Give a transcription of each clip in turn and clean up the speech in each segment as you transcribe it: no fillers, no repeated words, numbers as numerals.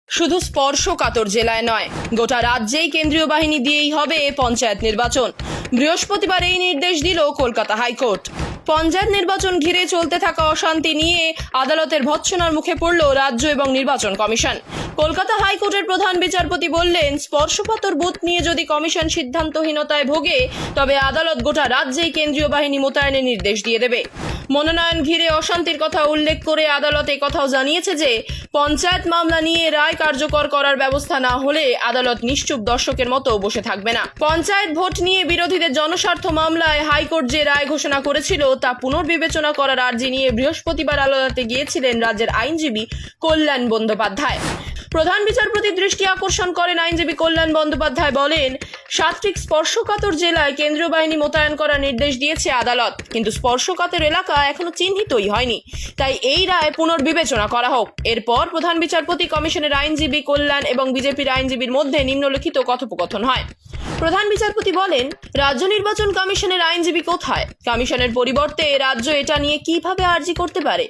শুধু স্পর্শকাতর জেলায় নয়, গোটা রাজ্যেই কেন্দ্রীয় বাহিনী দিয়েই হবে পঞ্চায়েত নির্বাচন। বৃহস্পতিবার এই নির্দেশ দিল কলকাতা হাইকোর্ট। পঞ্চায়েত নির্বাচন ঘিরে চলতে থাকা অশান্তি নিয়ে আদালতের ভৎসনার মুখে পড়ল রাজ্য এবং নির্বাচন কমিশন। কলকাতা হাইকোর্টের প্রধান বিচারপতি বললেন, স্পর্শকাতর বুথ নিয়ে যদি কমিশন সিদ্ধান্তহীনতায় ভোগে, তবে আদালত গোটা রাজ্যেই কেন্দ্রীয় বাহিনী মোতায়েনের নির্দেশ দিয়ে দেবে। মনোনয়ন ঘিরে অশান্তির কথা উল্লেখ করে আদালত কথাও জানিয়েছে যে, পঞ্চায়েত মামলা নিয়ে রায় কার্যকর করার ব্যবস্থা না হলে আদালত নিশ্চুপ দর্শকের মতো বসে থাকবে না। পঞ্চায়েত ভোট নিয়ে বিরোধীদের জনস্বার্থ মামলায় হাইকোর্ট যে রায় ঘোষণা করেছিল তা পুনর্বিবেচনা করার আর্জি নিয়ে বৃহস্পতিবার আদালতে গিয়েছিলেন রাজ্যের আইনজীবী কল্যাণ বন্দ্যোপাধ্যায়। প্রধান বিচারপতির দৃষ্টি আকর্ষণ করেন আইনজীবী কল্যাণ বন্দ্যোপাধ্যায়। বলেন, 7টি স্পর্শকাতর জেলায় কেন্দ্রীয় বাহিনী মোতায়েন করার নির্দেশ দিয়েছে আদালত, কিন্তু স্পর্শকাতর এলাকা এখনো চিহ্নিতই হয়নি। তাই এই রায় পুনর্বিবেচনা করা হোক। এরপর প্রধান বিচারপতি, কমিশনের আইনজীবী কল্যাণ এবং বিজেপির আইনজীবীর মধ্যে নিম্নলিখিত কথোপকথন হয়। প্রধান বিচারপতি বলেন, রাজ্য নির্বাচন কমিশনের আইনজীবী কোথায়? কমিশনের পরিবর্তে রাজ্য এটা নিয়ে কিভাবে আর্জি করতে পারে?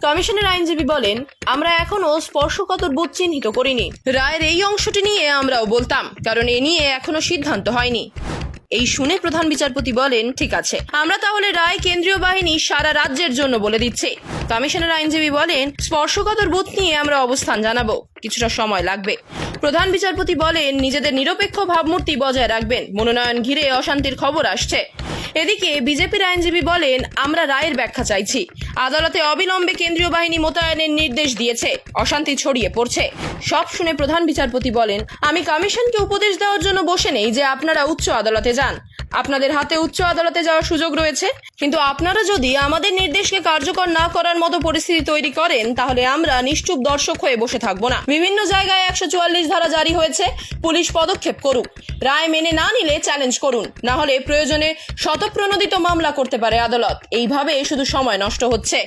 কমিশনের আইনজীবী বলেন, আমরা এখনো স্পর্শকাতর বুথ চিহ্নিত করিনি। রায়ের এই অংশটি নিয়ে আমরাও বলতাম, কারণ এ নিয়ে এখনো সিদ্ধান্ত হয়নি। এই শুনে প্রধান বিচারপতি বলেন, ঠিক আছে, আমরা তাহলে রায় কেন্দ্রীয় বাহিনী সারা রাজ্যের জন্য বলে দিচ্ছি। কমিশনের আইনজীবী বলেন, স্পর্শকাতর বুথ নিয়ে আমরা অবস্থান জানাবো, কিছুটা সময় লাগবে। প্রধান বিচারপতি বলেন, নিজেদের নিরপেক্ষ ভাবমূর্তি বজায় রাখবেন, মনোনয়ন ঘিরে অশান্তির খবর আসছে। এদিকে বিজেপির আইনজীবী বলেন, আমরা রায়ের ব্যাখ্যা চাইছি। আদালতে অবিলম্বে কেন্দ্রীয় বাহিনী মোতায়েনের নির্দেশ দিয়েছে, অশান্তি ছড়িয়ে পড়ছে। সব শুনে প্রধান বিচারপতি বলেন, আমি কমিশনকে উপদেশ দেওয়ার জন্য বসে নেই যে আপনারা উচ্চ আদালতে যান। আপনাদের হাতে উচ্চ আদালতে যাওয়ার সুযোগ রয়েছে, কিন্তু আপনারা যদি আমাদের নির্দেশকে কার্যকর না করার মতো পরিস্থিতি তৈরি করেন, তাহলে আমরা নিশ্চুপ দর্শক হয়ে বসে থাকবো না। বিভিন্ন জায়গায় 144 ধারা জারি হয়েছে, পুলিশ পদক্ষেপ করুক। রায় মেনে না নিলে চ্যালেঞ্জ করুন, না হলে প্রয়োজনে শতপ্রণোদিত মামলা করতে পারে আদালত। এইভাবে শুধু সময় নষ্ট হচ্ছে।